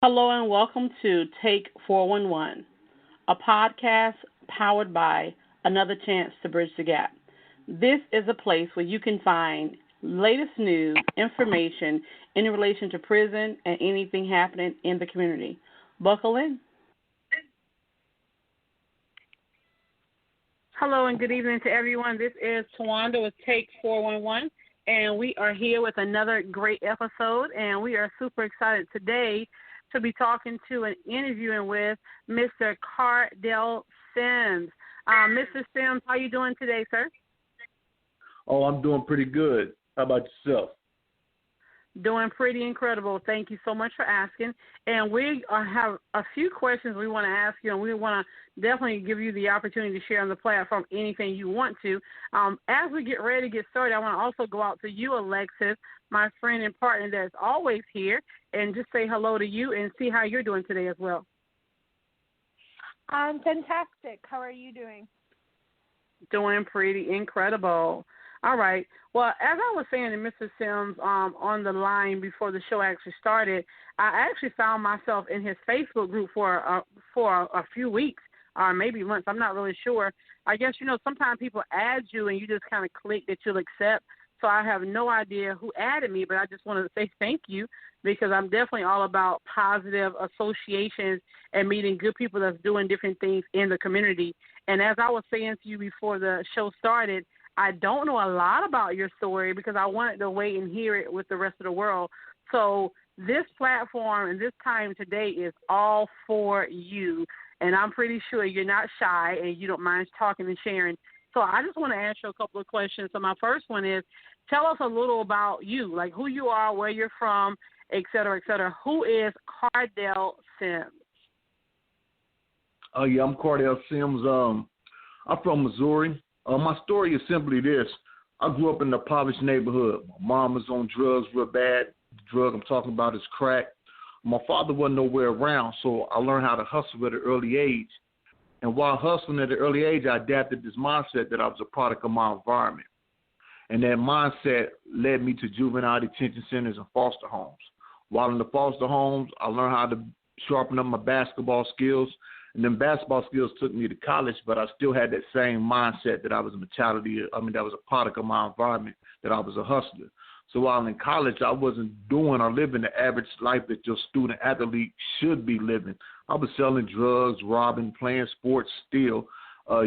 Hello and welcome to Take 411, a podcast powered by Another Chance to Bridge the Gap. This is a place where you can find latest news, information in relation to prison and anything happening in the community. Buckle in. Hello and good evening to everyone. This is Tawanda with Take 411, and we are here with another great episode, and we are super excited today to be talking to and interviewing with Mr. Kardell Sims. Mr. Sims, how are you doing today, sir? Oh, I'm doing pretty good. How about yourself? Doing pretty incredible. Thank you so much for asking. And we have a few questions we want to ask you, and we want to definitely give you the opportunity to share on the platform anything you want to. As we get ready to get started, I want to also go out to you, Alexis, my friend and partner that's always here, and just say hello to you and see how you're doing today as well. I'm fantastic. How are you doing? Doing pretty incredible. All right. Well, as I was saying to Mr. Sims on the line before the show actually started, I actually found myself in his Facebook group for a few weeks or maybe months. I'm not really sure. I guess, sometimes people add you and you just kind of click that you'll accept. So I have no idea who added me, but I just wanted to say thank you because I'm definitely all about positive associations and meeting good people that's doing different things in the community. And as I was saying to you before the show started, I don't know a lot about your story because I wanted to wait and hear it with the rest of the world. So this platform and this time today is all for you. And I'm pretty sure you're not shy and you don't mind talking and sharing. So I just want to ask you a couple of questions. So my first one is, tell us a little about you, like who you are, where you're from, et cetera, et cetera. Who is Kardell Sims? Yeah, I'm Kardell Sims. I'm from Missouri. My story is simply this. I grew up in a impoverished neighborhood. My mom was on drugs real bad. The drug I'm talking about is crack. My father wasn't nowhere around, so I learned how to hustle at an early age. And while hustling at an early age, I adapted this mindset that I was a product of my environment. And that mindset led me to juvenile detention centers and foster homes. While in the foster homes, I learned how to sharpen up my basketball skills. And then basketball skills took me to college, but I still had that same mindset that I was that was a product of my environment, that I was a hustler. So while in college, I wasn't doing or living the average life that your student athlete should be living. I was selling drugs, robbing, playing sports, still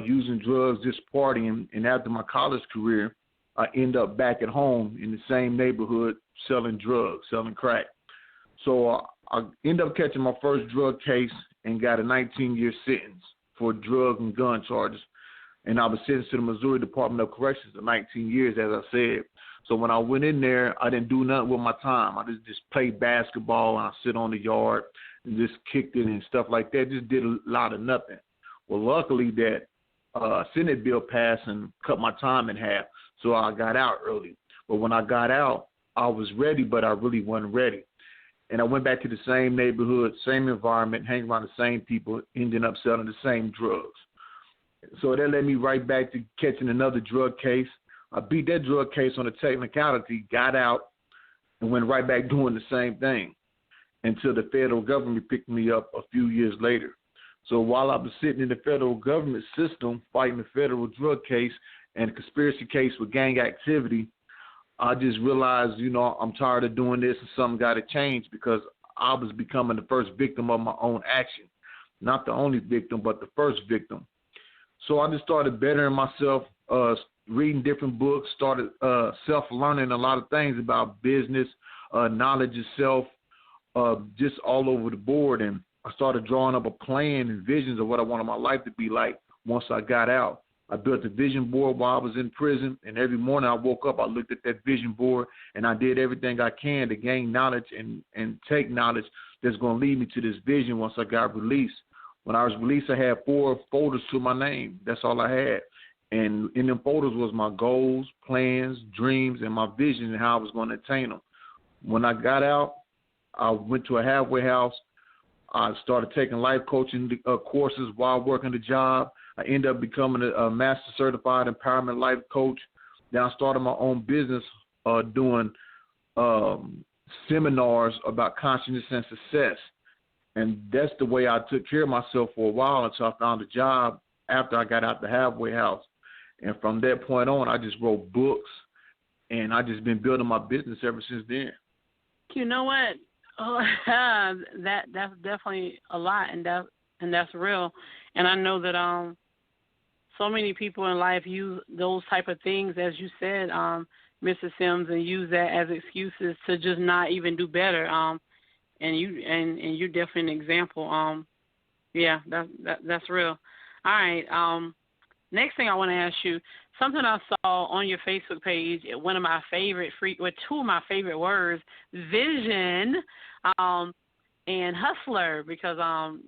using drugs, just partying. And after my college career, I end up back at home in the same neighborhood selling drugs, selling crack. So I end up catching my first drug case and got a 19-year sentence for drug and gun charges. And I was sentenced to the Missouri Department of Corrections for 19 years, as I said. So when I went in there, I didn't do nothing with my time. I just played basketball and I sit on the yard and just kicked it and stuff like that. Just did a lot of nothing. Well, luckily that Senate bill passed and cut my time in half, so I got out early. But when I got out, I was ready, but I really wasn't ready. And I went back to the same neighborhood, same environment, hanging around the same people, ending up selling the same drugs. So that led me right back to catching another drug case. I beat that drug case on a technicality, got out, and went right back doing the same thing until the federal government picked me up a few years later. So while I was sitting in the federal government system fighting the federal drug case and a conspiracy case with gang activity, I just realized, I'm tired of doing this and something got to change because I was becoming the first victim of my own action. Not the only victim, but the first victim. So I just started bettering myself, reading different books, started self-learning a lot of things about business, knowledge of self, just all over the board. And I started drawing up a plan and visions of what I wanted my life to be like once I got out. I built a vision board while I was in prison, and every morning I woke up, I looked at that vision board, and I did everything I can to gain knowledge and take knowledge that's going to lead me to this vision once I got released. When I was released, I had 4 folders to my name. That's all I had. And in them folders was my goals, plans, dreams, and my vision and how I was going to attain them. When I got out, I went to a halfway house. I started taking life coaching courses while working the job. I ended up becoming a master certified empowerment life coach. Then I started my own business doing seminars about consciousness and success. And that's the way I took care of myself for a while until I found a job after I got out the halfway house. And from that point on, I just wrote books, and I just been building my business ever since then. You know what? Oh, that's definitely a lot, and that's real. And I know that so many people in life use those type of things, as you said, Mrs. Sims, and use that as excuses to just not even do better. And you're definitely an example. Yeah, that's real. All right. Next thing I want to ask you, something I saw on your Facebook page, one of my favorite two of my favorite words, vision, and hustler, because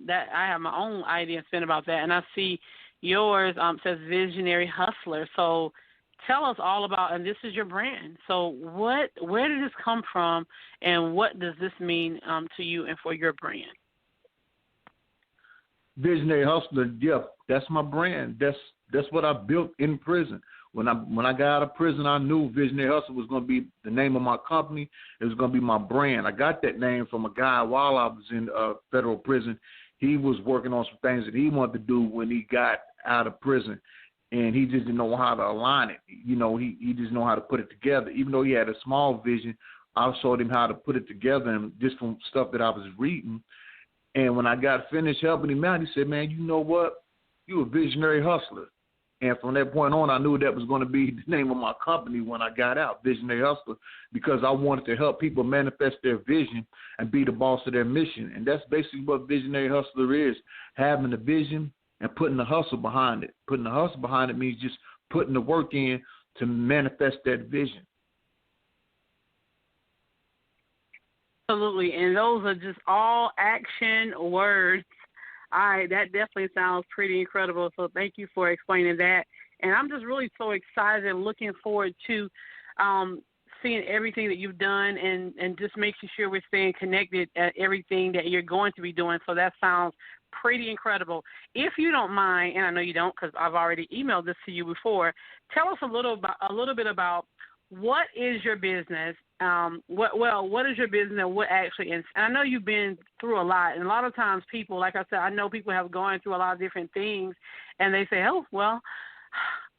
that I have my own idea and spin about that, and I see yours says visionary hustler. So tell us all about, and this is your brand. So where did this come from, and what does this mean to you and for your brand? Visionary hustler, yeah, that's my brand. That's what I built in prison. When I got out of prison, I knew Visionary Hustler was going to be the name of my company. It was going to be my brand. I got that name from a guy while I was in federal prison. He was working on some things that he wanted to do when he got out of prison, and he just didn't know how to align it. You know, he just know how to put it together. Even though he had a small vision, I showed him how to put it together, and just from stuff that I was reading. And when I got finished helping him out, he said, "Man, you know what? You a visionary hustler." And from that point on, I knew that was going to be the name of my company when I got out, Visionary Hustler, because I wanted to help people manifest their vision and be the boss of their mission. And that's basically what Visionary Hustler is, having the vision and putting the hustle behind it. Putting the hustle behind it means just putting the work in to manifest that vision. Absolutely, and those are just all action words. All right, that definitely sounds pretty incredible, so thank you for explaining that. And I'm just really so excited and looking forward to seeing everything that you've done and just making sure we're staying connected at everything that you're going to be doing. So that sounds pretty incredible. If you don't mind, and I know you don't because I've already emailed this to you before, tell us a little bit about what is your business. What is your business and what actually is? And I know you've been through a lot, and a lot of times people, like I said, I know people have gone through a lot of different things, and they say, "Oh, well,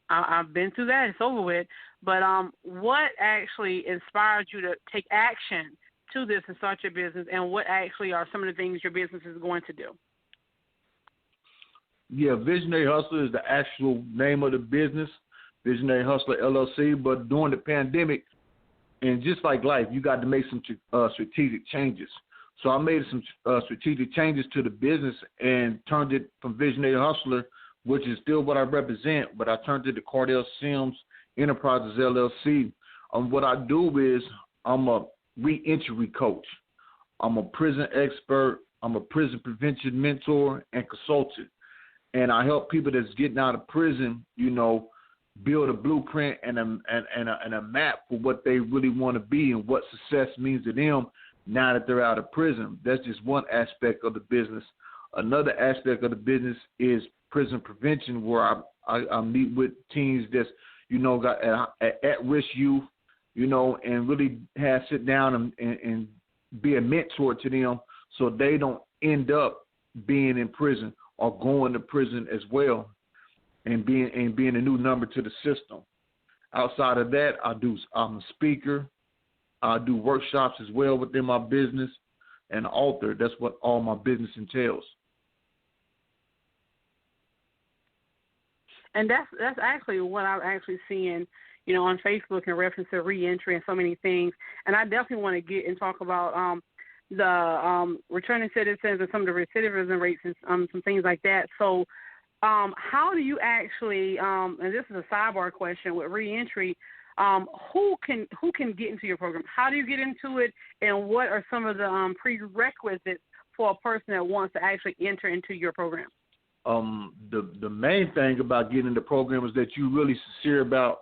I've been through that; it's over with." But what actually inspired you to take action to this and start your business, and what actually are some of the things your business is going to do? Yeah, Visionary Hustler is the actual name of the business, Visionary Hustler LLC. But during the pandemic, and just like life, you got to make some strategic changes. So I made some strategic changes to the business and turned it from Visionary Hustler, which is still what I represent, but I turned it to Kardell Sims Enterprises LLC. What I do is I'm a reentry coach. I'm a prison expert. I'm a prison prevention mentor and consultant. And I help people that's getting out of prison, you know, build a blueprint and a map for what they really want to be and what success means to them now that they're out of prison. That's just one aspect of the business. Another aspect of the business is prison prevention, where I meet with teens that's, you know, got at-risk youth, you know, and really sit down and be a mentor to them so they don't end up being in prison or going to prison as well. And being a new number to the system. Outside of that, I'm a speaker. I do workshops as well within my business, and an author. That's what all my business entails. And that's actually what I'm actually seeing, you know, on Facebook in reference to reentry and so many things. And I definitely want to get and talk about the returning citizens and some of the recidivism rates and some things like that. So. How do you actually, and this is a sidebar question with reentry, who can get into your program? How do you get into it, and what are some of the prerequisites for a person that wants to actually enter into your program? The main thing about getting in the program is that you're really sincere about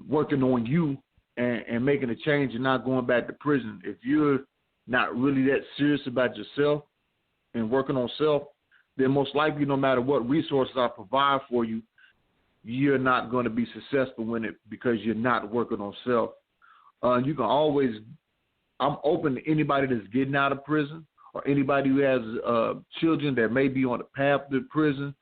working on you and making a change and not going back to prison. If you're not really that serious about yourself and working on self, then most likely, no matter what resources I provide for you, you're not going to be successful in it because you're not working on self. You can always, I'm open to anybody that's getting out of prison or anybody who has children that may be on the path to prison,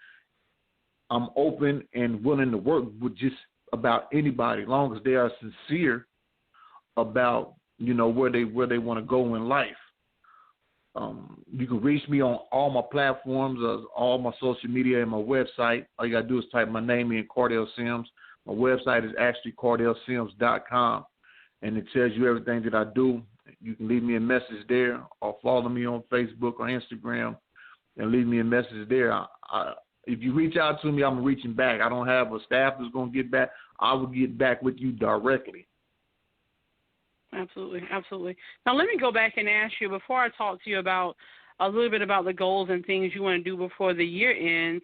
I'm open and willing to work with just about anybody, as long as they are sincere about, where they want to go in life. You can reach me on all my platforms, all my social media, and my website. All you got to do is type my name in, Kardell Sims. My website is actually KardellSims.com, and it tells you everything that I do. You can leave me a message there or follow me on Facebook or Instagram and leave me a message there. If you reach out to me, I'm reaching back. I don't have a staff that's going to get back. I will get back with you directly. Absolutely, absolutely. Now, let me go back and ask you, before I talk to you about a little bit about the goals and things you want to do before the year ends,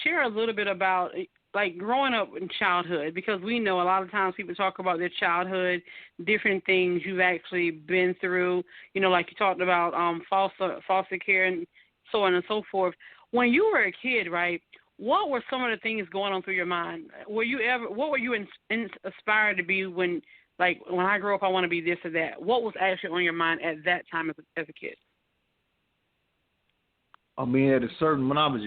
share a little bit about, like, growing up in childhood, because we know a lot of times people talk about their childhood, different things you've actually been through, like you talked about foster care and so on and so forth. When you were a kid, right, what were some of the things going on through your mind? What were you inspired to be when I grow up, I want to be this or that? What was actually on your mind at that time as a kid? I mean, at a certain, when I was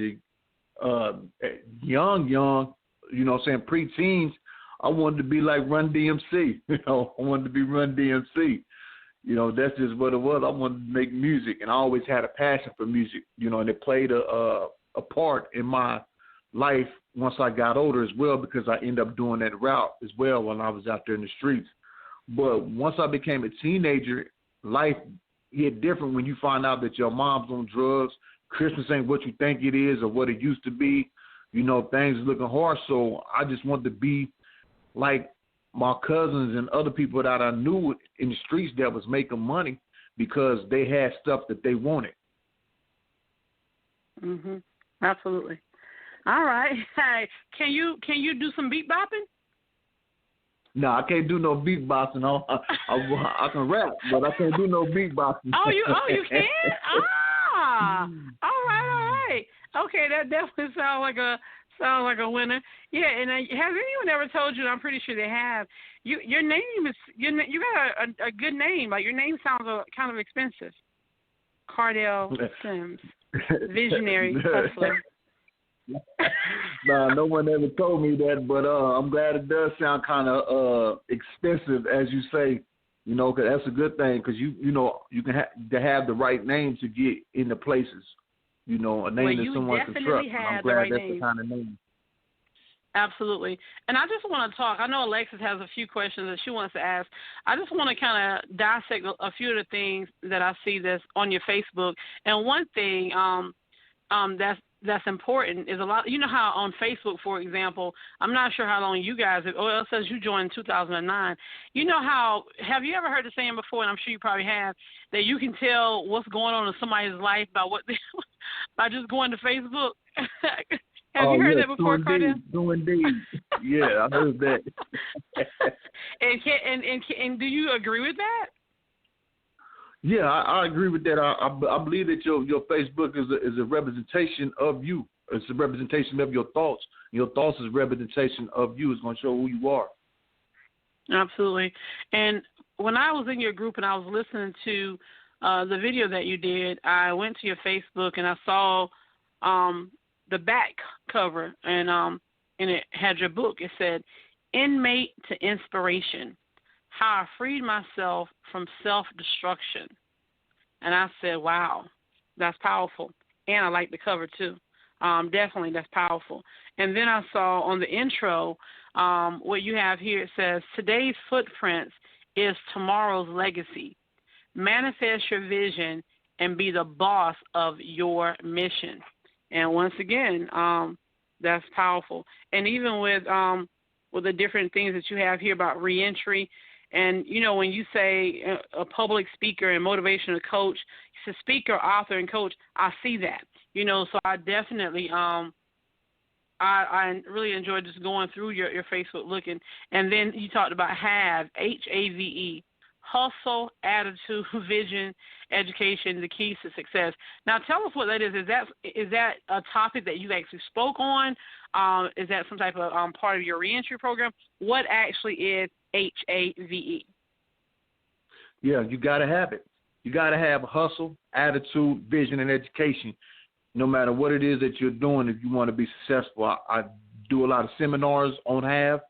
young, preteens, I wanted to be like Run DMC. I wanted to be Run DMC. That's just what it was. I wanted to make music, and I always had a passion for music, and it played a part in my life once I got older as well, because I ended up doing that route as well when I was out there in the streets. But once I became a teenager, life hit different when you find out that your mom's on drugs. Christmas ain't what you think it is or what it used to be. Things are looking hard. So I just wanted to be like my cousins and other people that I knew in the streets that was making money because they had stuff that they wanted. Mhm. Absolutely. All right. Hey, can you do some beat bopping? No, I can't do no beatboxing. I can rap, but I can't do no beatboxing. Oh, you can? All right. Okay, that definitely sounds like a winner. Yeah, and has anyone ever told you? I'm pretty sure they have. Your name is you got a good name. Like, your name sounds kind of expensive. Kardell Sims, visionary hustler. No one ever told me that, but I'm glad it does sound kind of expensive, as you say, because that's a good thing, because you can have the right name to get into places, a name that someone can trust. I'm glad that's the kind of name. Absolutely. And I just want to talk. I know Alexis has a few questions that she wants to ask. I just want to kind of dissect a few of the things that I see that's on your Facebook. And one thing that's important is a lot. You know how on Facebook, for example, I'm not sure how long you guys have. Oh, it says you joined in 2009. You know how? Have you ever heard the saying before? And I'm sure you probably have, that you can tell what's going on in somebody's life by just going to Facebook. Have you heard that before, Kardell? Indeed. Yeah, I heard that. and do you agree with that? Yeah, I agree with that. I believe that your Facebook is a representation of you. It's a representation of your thoughts. Your thoughts is a representation of you. It's going to show who you are. Absolutely. And when I was in your group and I was listening to the video that you did, I went to your Facebook and I saw the back cover, and it had your book. It said, "Inmate to Inspiration: How I Freed Myself from Self-Destruction." And I said, wow, that's powerful. And I like the cover, too. Definitely, that's powerful. And then I saw on the intro what you have here. It says, "Today's footprints is tomorrow's legacy. Manifest your vision and be the boss of your mission." And once again, that's powerful. And even with the different things that you have here about reentry, and, when you say a public speaker and motivational coach, it's a speaker, author, and coach, I see that. So I definitely, I really enjoyed just going through your Facebook looking. And then you talked about HAVE, HAVE, hustle, attitude, vision, education, the keys to success. Now, tell us what that is. Is that a topic that you actually spoke on? Is that some type of part of your reentry program? What actually is HAVE? Yeah, you got to have it. You got to have hustle, attitude, vision, and education, no matter what it is that you're doing if you want to be successful. I do a lot of seminars on HAVE,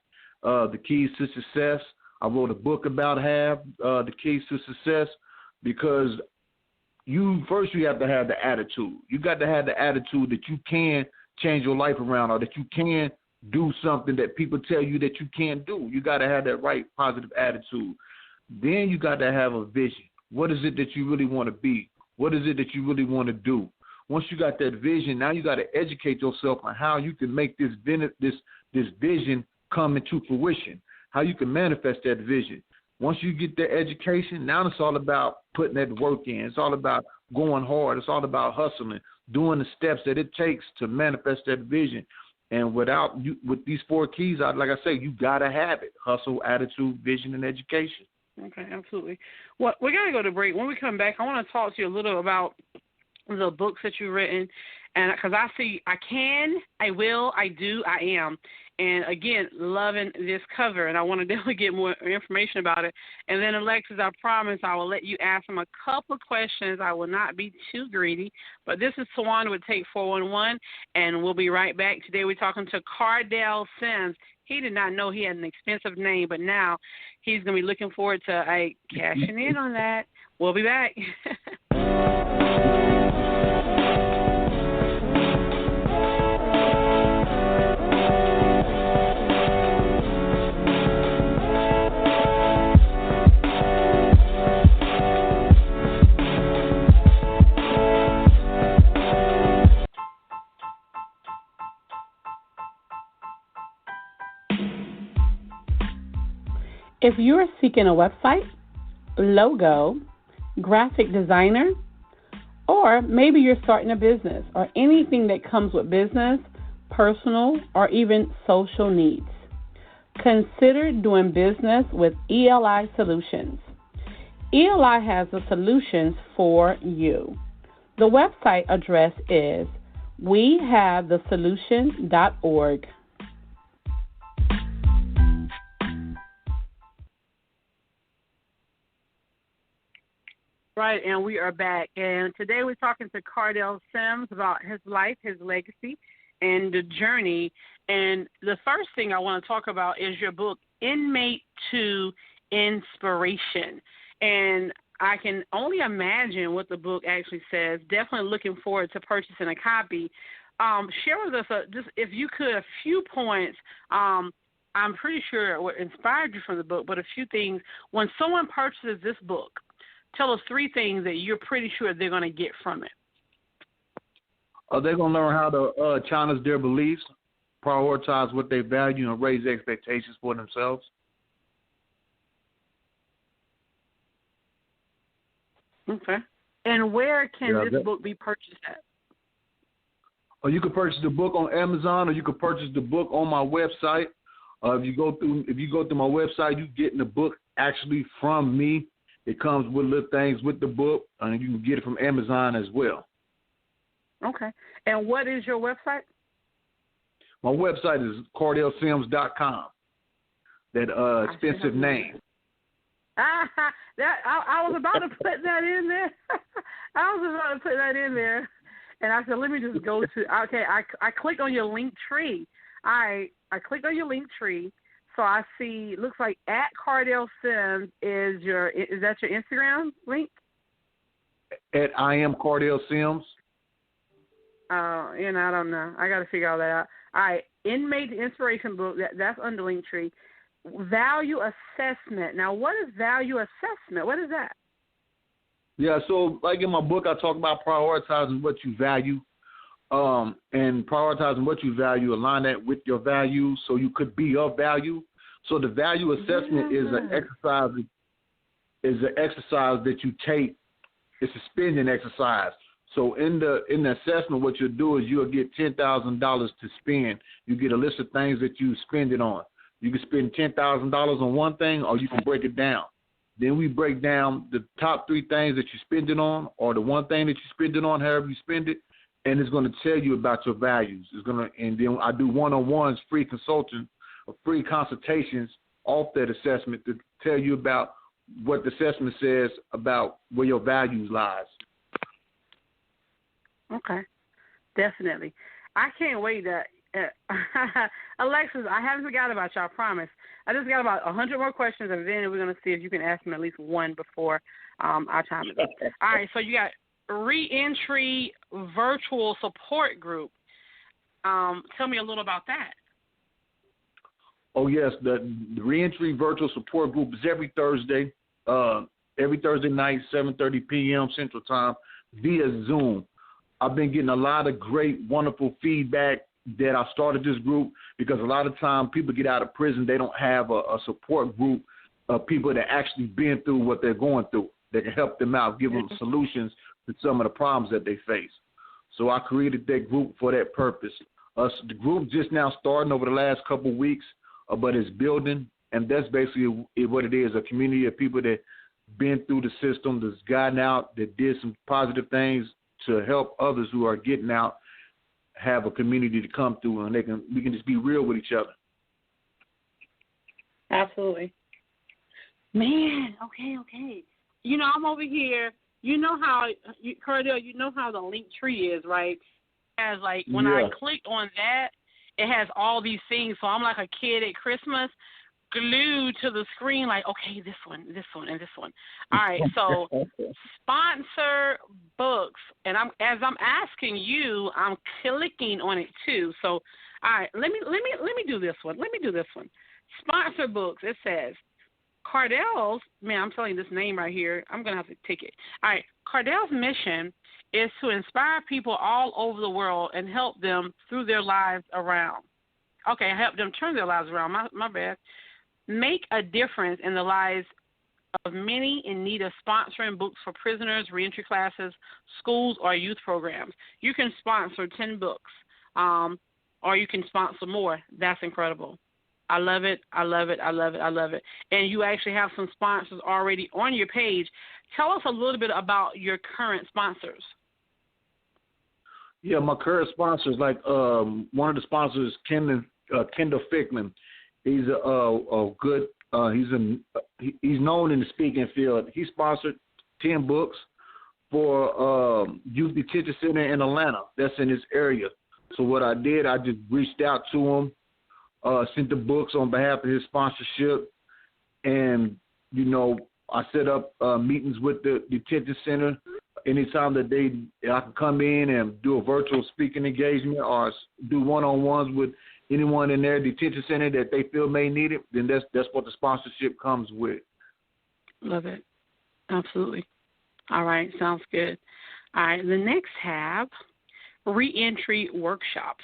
the keys to success. I wrote a book about HAVE, the keys to success, because you have to have the attitude. You got to have the attitude that you can change your life around, or that you can do something that people tell you that you can't do. You got to have that right positive attitude. Then you got to have a vision. What is it that you really want to be? What is it that you really want to do? Once you got that vision, now you got to educate yourself on how you can make this vision come into fruition, how you can manifest that vision. Once you get the education, now it's all about putting that work in. It's all about going hard. It's all about hustling, doing the steps that it takes to manifest that vision. And with these 4 keys, like I say, you got to have it: hustle, attitude, vision, and education. Okay, absolutely. Well, we're going to go to break. When we come back, I want to talk to you a little about the books that you've written, and because I see I can, I will, I do, I am. And, again, loving this cover, and I want to definitely get more information about it. And then, Alexis, I promise I will let you ask him a couple of questions. I will not be too greedy. But this is Tawanda with Take 411, and we'll be right back. Today we're talking to Kardell Sims. He did not know he had an expensive name, but now he's going to be looking forward to cashing in on that. We'll be back. If you are seeking a website, logo, graphic designer, or maybe you're starting a business or anything that comes with business, personal, or even social needs, consider doing business with ELI Solutions. ELI has the solutions for you. The website address is wehavethesolution.org. Right, and we are back. And today we're talking to Kardell Sims about his life, his legacy, and the journey. And the first thing I want to talk about is your book, Inmate to Inspiration. And I can only imagine what the book actually says. Definitely looking forward to purchasing a copy. Share with us, just if you could, a few points. I'm pretty sure what inspired you from the book, but a few things. When someone purchases this book, tell us 3 things that you're pretty sure they're going to get from it. They're going to learn how to challenge their beliefs, prioritize what they value, and raise expectations for themselves. Okay. And where can this book be purchased at? Or you can purchase the book on Amazon, or you can purchase the book on my website. If you go through my website, you're getting the book actually from me. It comes with little things with the book, and you can get it from Amazon as well. Okay. And what is your website? My website is KardellSims.com. That expensive name. I was about to put that in there. And I said, let me just go to, okay, I clicked on your link tree. I clicked on your link tree. So I see, looks like at Kardell Sims is that your Instagram link? At I am Kardell Sims. I don't know. I got to figure all that out. All right, Inmate Inspiration book, that's under Linktree. Value assessment. Now, what is value assessment? What is that? Yeah, so like in my book, I talk about prioritizing what you value. And prioritizing what you value, align that with your values so you could be of value. So the value assessment is an exercise that you take. It's a spending exercise. So in the assessment, what you'll do is you'll get $10,000 to spend. You get a list of things that you spend it on. You can spend $10,000 on one thing, or you can break it down. Then we break down the top 3 things that you spend it on, or the one thing that you spend it on, however you spend it. And it's going to tell you about your values. And then I do one-on-ones, free consultations off that assessment to tell you about what the assessment says about where your values lies. Okay, definitely. I can't wait to Alexis, I haven't forgotten about you, I promise. I just got about 100 more questions, and then we're going to see if you can ask me at least one before our time is up. All right, so you got Reentry Virtual Support Group. Tell me a little about that. Oh, yes, the Reentry Virtual Support Group is every Thursday night, 7:30 p.m. Central Time, via Zoom. I've been getting a lot of great, wonderful feedback that I started this group because a lot of time people get out of prison, they don't have a support group of people that actually been through what they're going through that can help them out, give them solutions to some of the problems that they face. So I created that group for that purpose. The group just now starting over the last couple of weeks, but it's building, and that's basically what it is, a community of people that been through the system, that's gotten out, that did some positive things to help others who are getting out have a community to come through, and we can just be real with each other. Absolutely. Man, okay. You know, I'm over here. You know how, Kardell, you know how the link tree is, right? As like when I click on that, it has all these things. So I'm like a kid at Christmas, glued to the screen, like, okay, this one, and this one. All right, so sponsor books, and as I'm asking you, I'm clicking on it too. So, all right, let me do this one. Sponsor books. It says Kardell's. Man, I'm telling you this name right here. I'm gonna have to take it. All right, Kardell's mission is to inspire people all over the world and help them through their lives around. Okay, help them turn their lives around. My bad. Make a difference in the lives of many in need of sponsoring books for prisoners, reentry classes, schools, or youth programs. You can sponsor 10 books, or you can sponsor more. That's incredible. I love it. And you actually have some sponsors already on your page. Tell us a little bit about your current sponsors. Yeah, my current sponsors, like one of the sponsors, Kendall Fickman. He's a good. He's known in the speaking field. He sponsored 10 books for Youth Detention Center in Atlanta. That's in his area. So what I did, I just reached out to him, sent the books on behalf of his sponsorship, and I set up meetings with the detention center. Anytime that I can come in and do a virtual speaking engagement or do one-on-ones with anyone in their detention center that they feel may need it, then that's what the sponsorship comes with. Love it. Absolutely. All right. Sounds good. All right. The next tab, reentry workshops.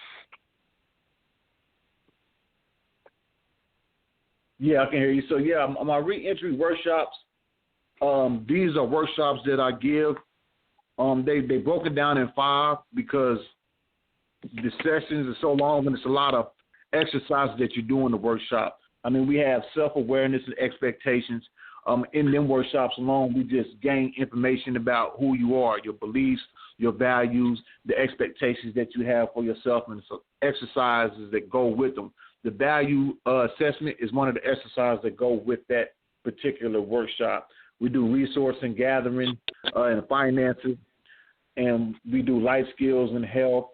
Yeah, I can hear you. So, yeah, my reentry workshops, these are workshops that I give. They broken down in 5 because the sessions are so long and it's a lot of exercises that you do in the workshop. I mean, we have self-awareness and expectations. In them workshops alone, we just gain information about who you are, your beliefs, your values, the expectations that you have for yourself, and so exercises that go with them. The value assessment is one of the exercises that go with that particular workshop. We do resource and gathering and finances, and we do life skills and health,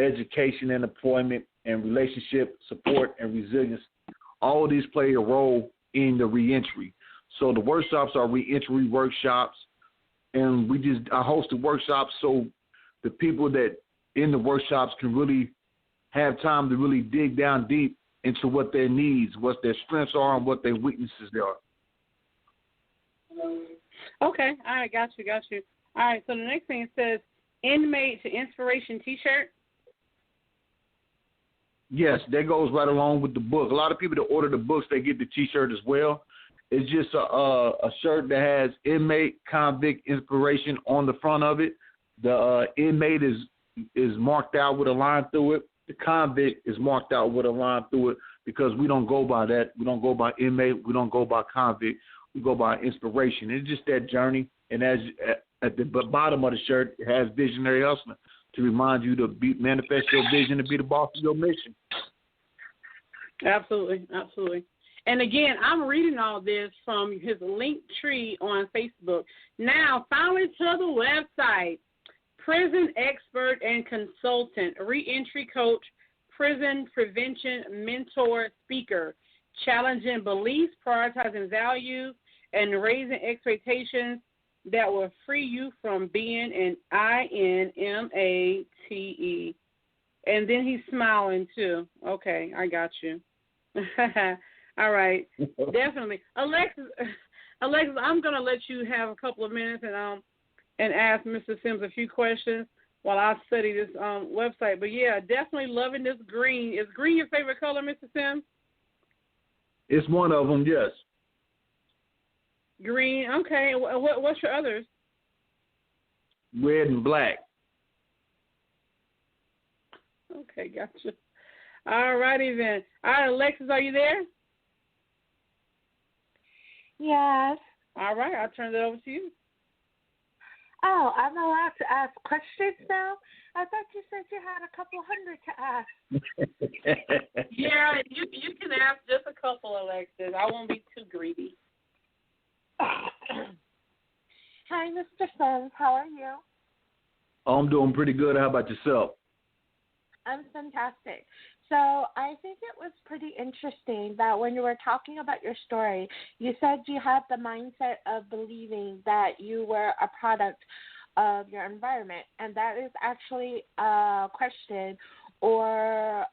education and employment, and relationship support and resilience. All of these play a role in the reentry. So the workshops are reentry workshops, and I host the workshops so the people that in the workshops can really have time to really dig down deep into what their needs, what their strengths are, and what their weaknesses are. Okay. All right. Got you. All right. So the next thing it says, Inmate to Inspiration T-shirt. Yes, that goes right along with the book. A lot of people that order the books, they get the T-shirt as well. It's just a shirt that has inmate, convict, inspiration on the front of it. The inmate is marked out with a line through it. The convict is marked out with a line through it because we don't go by that. We don't go by inmate. We don't go by convict. We go by inspiration. It's just that journey. And as at the bottom of the shirt, it has Visionary Hustler to remind you to manifest your vision and be the boss of your mission. Absolutely. And again, I'm reading all this from his link tree on Facebook. Now, finally to the website. Prison expert and consultant, reentry coach, prison prevention mentor, speaker, challenging beliefs, prioritizing values, and raising expectations that will free you from being an INMATE. And then he's smiling too. Okay, I got you. All right, definitely. Alexis, I'm going to let you have a couple of minutes and ask Mr. Sims a few questions while I study this website. But, yeah, definitely loving this green. Is green your favorite color, Mr. Sims? It's one of them, yes. Green, okay. What's your others? Red and black. Okay, gotcha. All righty then. All right, Alexis, are you there? Yes. All right, I'll turn it over to you. Oh, I'm allowed to ask questions now? I thought you said you had a couple hundred to ask. Yeah, you can ask just a couple, Alexis. I won't be too greedy. Hi, Mr. Sims. How are you? Oh, I'm doing pretty good. How about yourself? I'm fantastic. So I think it was pretty interesting that when you were talking about your story, you said you had the mindset of believing that you were a product of your environment, and that is actually a question or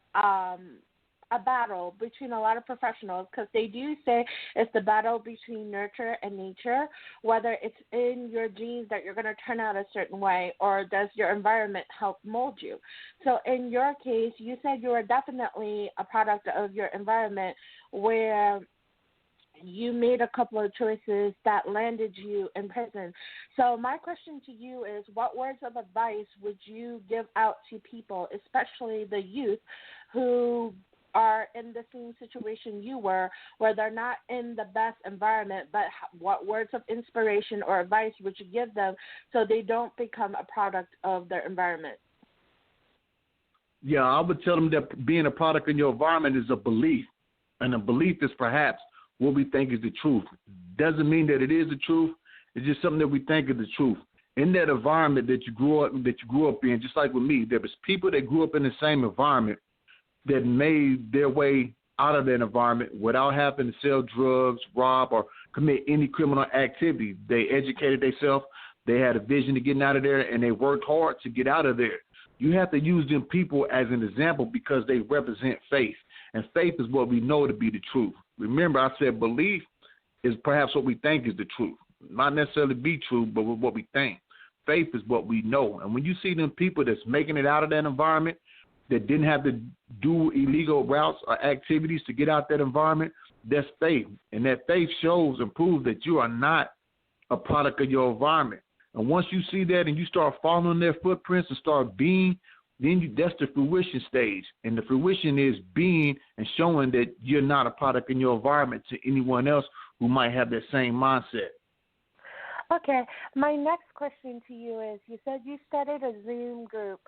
a battle between a lot of professionals, because they do say it's the battle between nurture and nature, whether it's in your genes that you're going to turn out a certain way, or does your environment help mold you. So in your case, you said you were definitely a product of your environment, where you made a couple of choices that landed you in prison. So my question to you is, what words of advice would you give out to people, especially the youth, who are in the same situation you were, where they're not in the best environment, but what words of inspiration or advice would you give them so they don't become a product of their environment? Yeah, I would tell them that being a product in your environment is a belief, and a belief is perhaps what we think is the truth. Doesn't mean that it is the truth. It's just something that we think is the truth. In that environment that you grew up in, just like with me, there was people that grew up in the same environment that made their way out of that environment without having to sell drugs, rob, or commit any criminal activity. They educated themselves. They had a vision to getting out of there, and they worked hard to get out of there. You have to use them people as an example because they represent faith, and faith is what we know to be the truth. Remember, I said belief is perhaps what we think is the truth. Not necessarily be true, but what we think. Faith is what we know. And when you see them people that's making it out of that environment, that didn't have to do illegal routes or activities to get out that environment, that's faith. And that faith shows and proves that you are not a product of your environment. And once you see that and you start following their footprints and start being, then that's the fruition stage. And the fruition is being and showing that you're not a product in your environment to anyone else who might have that same mindset. Okay. My next question to you is, you said you started a Zoom group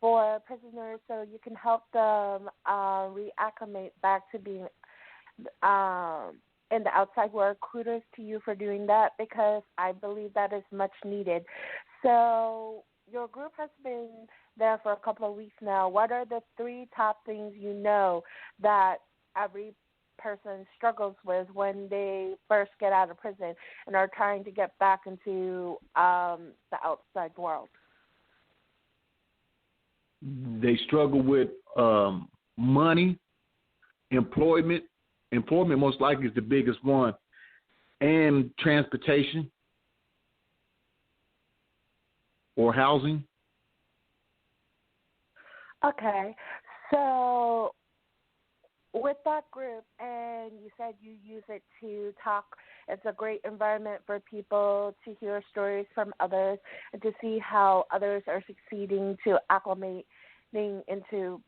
for prisoners so you can help them reacclimate back to being in the outside world. Kudos to you for doing that, because I believe that is much needed. So your group has been there for a couple of weeks now. What are the 3 top things you know that every person struggles with when they first get out of prison and are trying to get back into the outside world? They struggle with money, employment. Employment most likely is the biggest one, and transportation or housing. Okay. So with that group, and you said you use it to talk, it's a great environment for people to hear stories from others and to see how others are succeeding to acclimate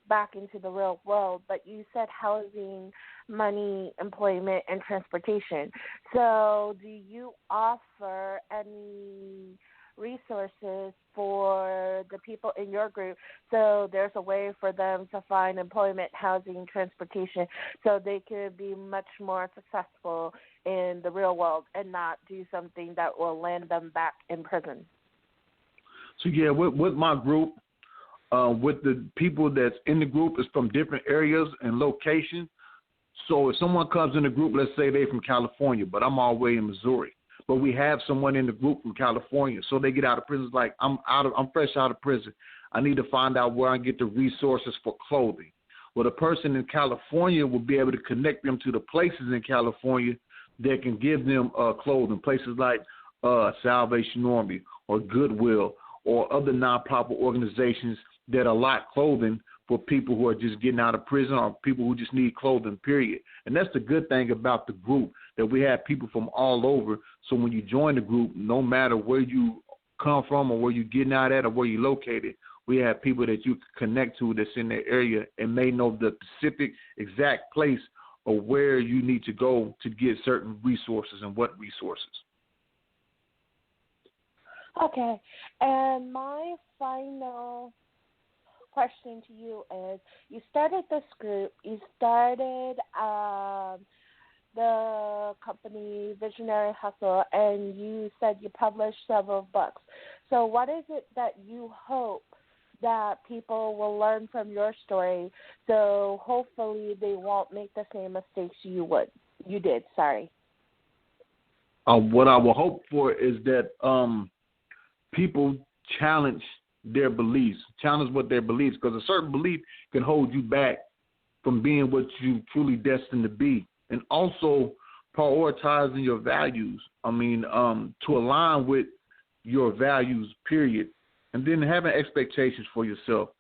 back into the real world. But you said housing, money, employment, and transportation. So do you offer any resources for the people in your group, so there's a way for them to find employment, housing, transportation, so they could be much more successful in the real world and not do something that will land them back in prison. So, yeah, with my group, with the people that's in the group is from different areas and locations. So if someone comes in the group, let's say they're from California, but I'm all the way in Missouri, but we have someone in the group from California, so they get out of prison. It's like, I'm fresh out of prison. I need to find out where I get the resources for clothing. Well, the person in California will be able to connect them to the places in California that can give them clothing, places like Salvation Army or Goodwill or other nonprofit organizations that allot clothing for people who are just getting out of prison or people who just need clothing, period. And that's the good thing about the group, that we have people from all over. So when you join the group, no matter where you come from or where you're getting out at or where you're located, we have people that you can connect to that's in that area and may know the specific exact place or where you need to go to get certain resources and what resources. Okay. And my final question to you is, you started this group, you started the company Visionary Hustle, and you said you published several books. So what is it that you hope that people will learn from your story, so hopefully they won't make the same mistakes you did? What I will hope for is that people challenge their beliefs, challenge what their beliefs, because a certain belief can hold you back from being what you truly destined to be, and also prioritizing your values. To align with your values, period, and then having expectations for yourself.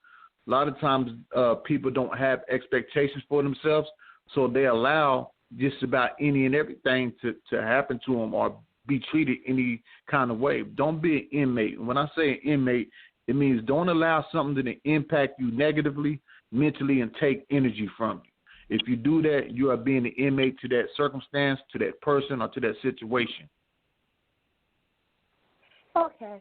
A lot of times people don't have expectations for themselves, so they allow just about any and everything to happen to them or be treated any kind of way. Don't be an inmate. When I say an inmate, it means don't allow something to impact you negatively, mentally, and take energy from you. If you do that, you are being an inmate to that circumstance, to that person, or to that situation. Okay.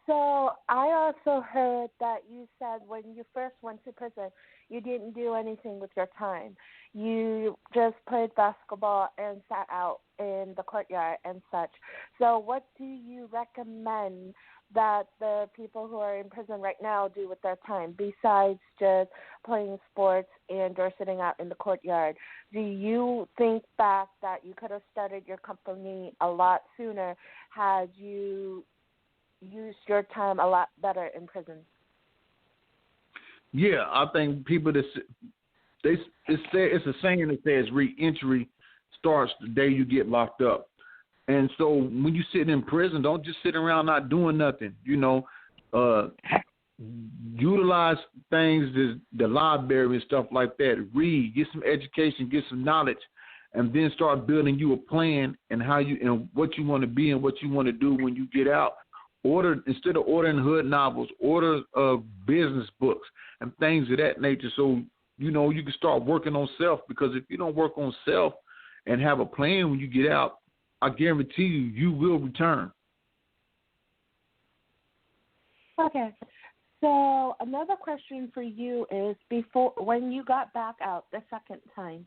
So I also heard that you said when you first went to prison, you didn't do anything with your time. You just played basketball and sat out in the courtyard and such. So what do you recommend that the people who are in prison right now do with their time besides just playing sports and or sitting out in the courtyard? Do you think back that you could have started your company a lot sooner had you used your time a lot better in prison? Yeah, I think people it's a saying that says re-entry starts the day you get locked up. And so when you sit in prison, don't just sit around not doing nothing. Utilize things, the library and stuff like that. Read, get some education, get some knowledge, and then start building you a plan and what you want to be and what you want to do when you get out. Instead of ordering hood novels, order business books and things of that nature. So you can start working on self, because if you don't work on self and have a plan when you get out, I guarantee you will return. Okay. So another question for you is, when you got back out the second time,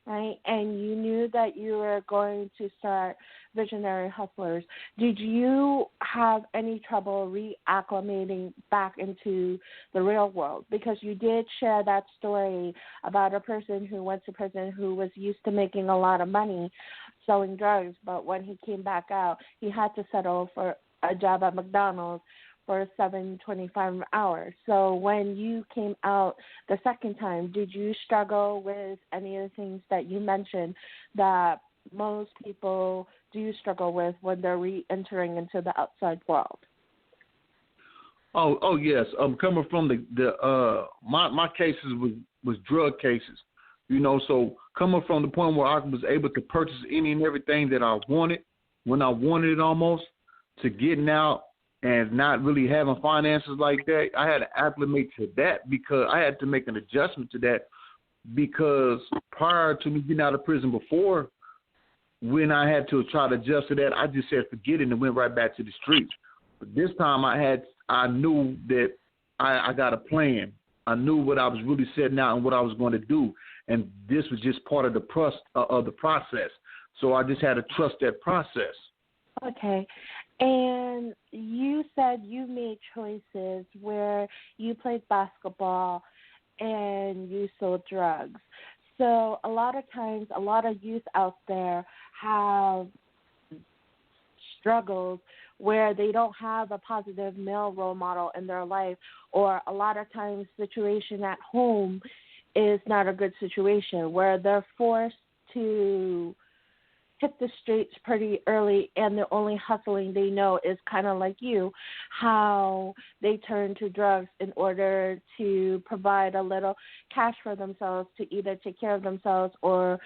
right, and you knew that you were going to start Visionary Hustlers, did you have any trouble reacclimating back into the real world? Because you did share that story about a person who went to prison who was used to making a lot of money selling drugs, but when he came back out, he had to settle for a job at McDonald's for $7.25 an hour. So when you came out the second time, did you struggle with any of the things that you mentioned that most people do struggle with when they're re-entering into the outside world? Oh yes. Coming from my cases was drug cases. So coming from the point where I was able to purchase any and everything that I wanted when I wanted it, almost, to getting out and not really having finances like that, I had to acclimate to that, because I had to make an adjustment to that, because prior to me getting out of prison before, when I had to try to adjust to that, I just said forget it and went right back to the streets. This time I knew that I got a plan. I knew what I was really setting out and what I was going to do, and this was just part of the process. So I just had to trust that process. Okay. And you said you made choices where you played basketball and you sold drugs. So a lot of times, a lot of youth out there have struggles where they don't have a positive male role model in their life, or a lot of times situation at home is not a good situation where they're forced to hit the streets pretty early, and the only hustling they know is kind of like you, how they turn to drugs in order to provide a little cash for themselves to either take care of themselves or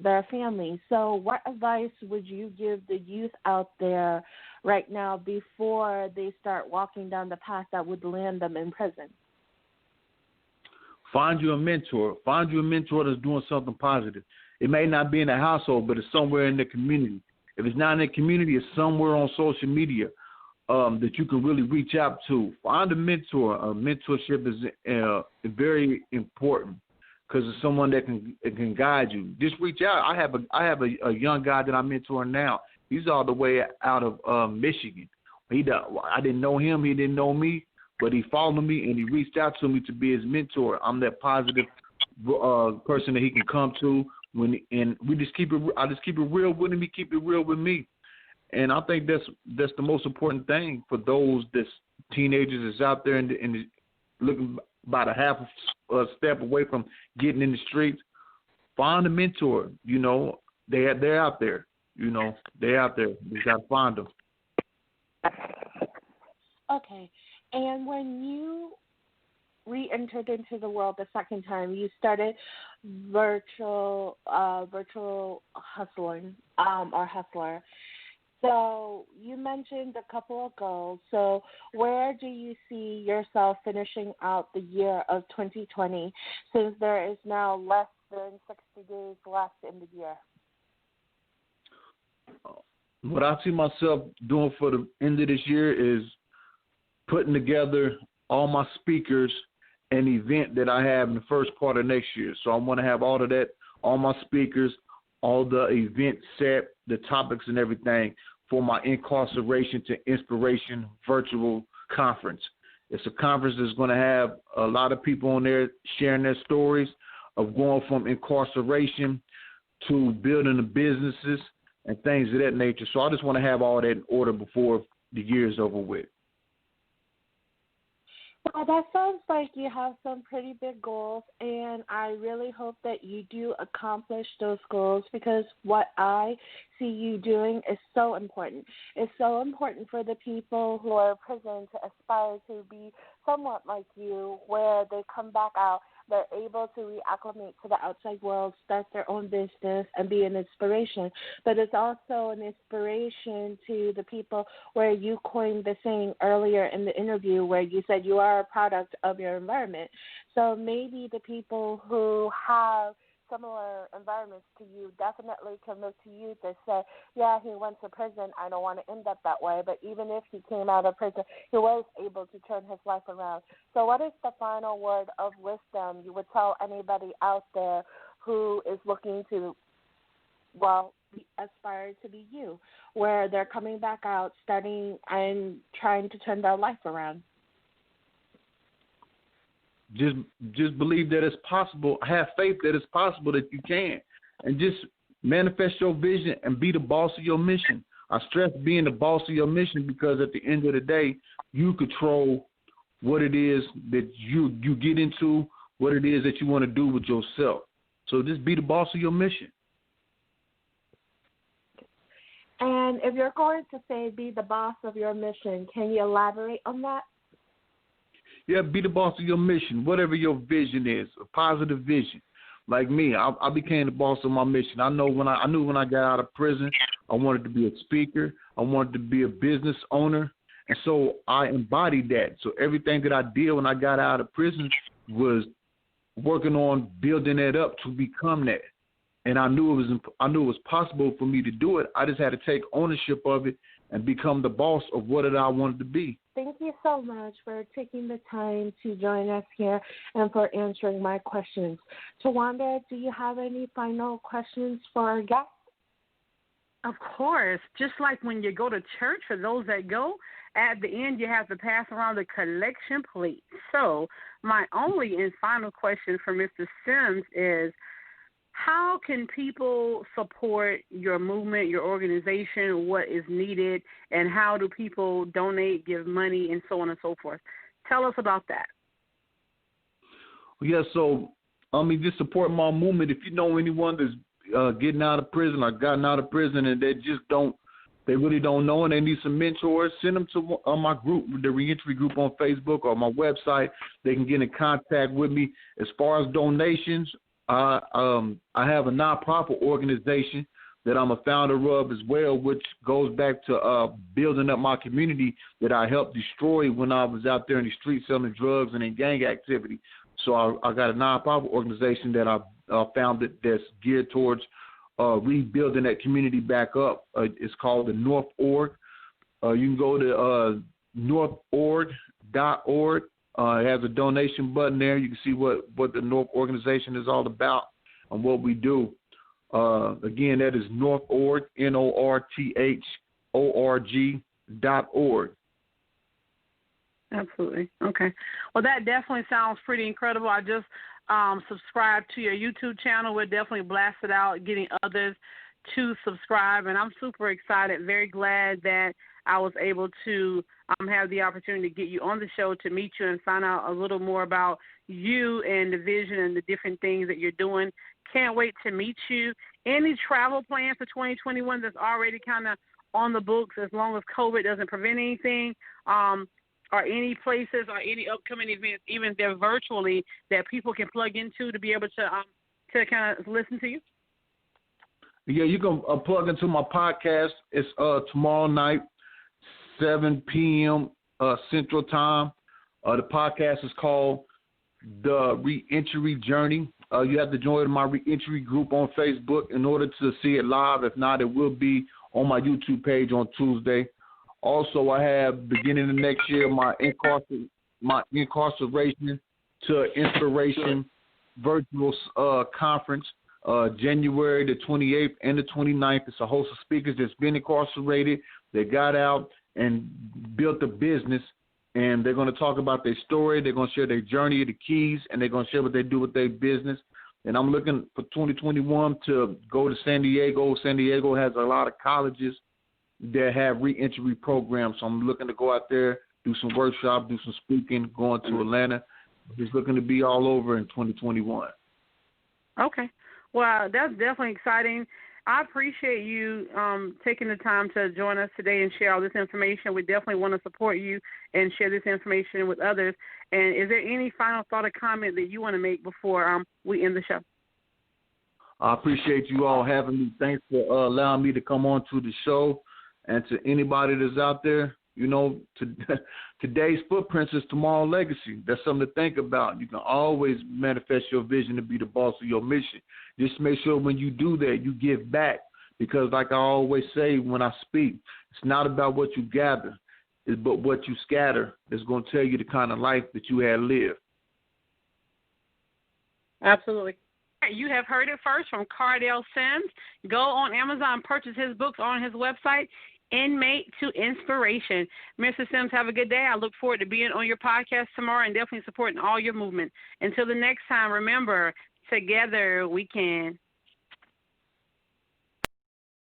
their family. So what advice would you give the youth out there right now before they start walking down the path that would land them in prison? Find you a mentor. Find you a mentor that's doing something positive. It may not be in the household, but it's somewhere in the community. If it's not in the community, it's somewhere on social media that you can really reach out to. Find a mentor. Mentorship is very important because it's someone that can guide you. Just reach out. I have a young guy that I'm mentoring now. He's all the way out of Michigan. I didn't know him. He didn't know me, but he followed me and he reached out to me to be his mentor. I'm that positive person that he can come to. We just keep it. I just keep it real with him. He keep it real with me, and I think that's the most important thing for those that's teenagers that's out there and looking about a half a step away from getting in the streets. Find a mentor. You know, they're out there. You know, they're out there. You got to find them. Okay, and when you re-entered into the world the second time, you started virtual hustling or hustler. So you mentioned a couple of goals. So where do you see yourself finishing out the year of 2020, since there is now less than 60 days left in the year? What I see myself doing for the end of this year is putting together all my speakers an event that I have in the first part of next year. So I want to have all of that, all my speakers, all the event set, the topics and everything for my Incarceration to Inspiration virtual conference. It's a conference that's going to have a lot of people on there sharing their stories of going from incarceration to building the businesses and things of that nature. So I just want to have all that in order before the year is over with. Well, that sounds like you have some pretty big goals, and I really hope that you do accomplish those goals, because what I see you doing is so important. It's so important for the people who are in prison to aspire to be somewhat like you, where they come back out, they're able to reacclimate to the outside world, start their own business, and be an inspiration. But it's also an inspiration to the people where you coined the saying earlier in the interview where you said you are a product of your environment. So maybe the people who have similar environments to you definitely can look to you to say, yeah, he went to prison, I don't want to end up that way. But even if he came out of prison, he was able to turn his life around. So what is the final word of wisdom you would tell anybody out there who is looking to, aspire to be you, where they're coming back out, starting and trying to turn their life around? Just believe that it's possible. Have faith that it's possible that you can. And just manifest your vision and be the boss of your mission. I stress being the boss of your mission because at the end of the day, you control what it is that you get into, what it is that you want to do with yourself. So just be the boss of your mission. And if you're going to say be the boss of your mission, can you elaborate on that? Yeah, be the boss of your mission, whatever your vision is, a positive vision. Like me, I became the boss of my mission. I knew when I got out of prison, I wanted to be a speaker. I wanted to be a business owner. And so I embodied that. So everything that I did when I got out of prison was working on building that up to become that. And I knew it was possible for me to do it. I just had to take ownership of it and become the boss of what it I wanted to be. Thank you so much for taking the time to join us here and for answering my questions. Tawanda, do you have any final questions for our guests? Of course. Just like when you go to church, for those that go, at the end you have to pass around the collection plate. So my only and final question for Mr. Sims is, how can people support your movement, your organization, what is needed, and how do people donate, give money, and so on and so forth? Tell us about that. Yeah, so, just support my movement. If you know anyone that's getting out of prison or gotten out of prison and they really don't know and they need some mentors, send them to my group, the Reentry Group on Facebook or my website. They can get in contact with me. As far as donations, I have a nonprofit organization that I'm a founder of as well, which goes back to building up my community that I helped destroy when I was out there in the streets selling drugs and in gang activity. So I got a nonprofit organization that I founded that's geared towards rebuilding that community back up. It's called the North Org. You can go to northorg.org. It has a donation button there. You can see what the North organization is all about and what we do. Again, that is Northorg, NORTHORG.org. Absolutely. Okay. Well, that definitely sounds pretty incredible. I just subscribed to your YouTube channel. We're definitely blasted out, getting others to subscribe, and I'm super excited, very glad that I was able to have the opportunity to get you on the show to meet you and find out a little more about you and the vision and the different things that you're doing. Can't wait to meet you. Any travel plans for 2021 that's already kind of on the books, as long as COVID doesn't prevent anything, or any places or any upcoming events, even if they're virtually, that people can plug into to be able to kind of listen to you? Yeah, you can plug into my podcast. It's tomorrow night, 7 p.m. Central Time. The podcast is called The Reentry Journey. You have to join my Reentry Group on Facebook in order to see it live. If not, it will be on my YouTube page on Tuesday. Also, I have, beginning of next year, my Incarceration to Inspiration virtual conference, January the 28th and the 29th. It's a host of speakers that's been incarcerated. They got out and built a business, and they're going to talk about their story. They're going to share their journey, the keys, and they're going to share what they do with their business. And I'm looking for 2021 to go to San Diego. San Diego has a lot of colleges that have reentry programs. So I'm looking to go out there, do some workshops, do some speaking, going to Atlanta. Just looking to be all over in 2021. Okay. Well, that's definitely exciting. I appreciate you taking the time to join us today and share all this information. We definitely want to support you and share this information with others. And is there any final thought or comment that you want to make before we end the show? I appreciate you all having me. Thanks for allowing me to come on to the show. And to anybody that's out there, you know, today's footprints is tomorrow's legacy. That's something to think about. You can always manifest your vision to be the boss of your mission. Just make sure when you do that, you give back. Because like I always say when I speak, it's not about what you gather, it's but what you scatter that's going to tell you the kind of life that you had lived. Absolutely. You have heard it first from Kardell Sims. Go on Amazon, purchase his books on his website, Inmate to Inspiration. Mr. Sims, have a good day. I look forward to being on your podcast tomorrow and definitely supporting all your movement. Until the next time, remember, together we can.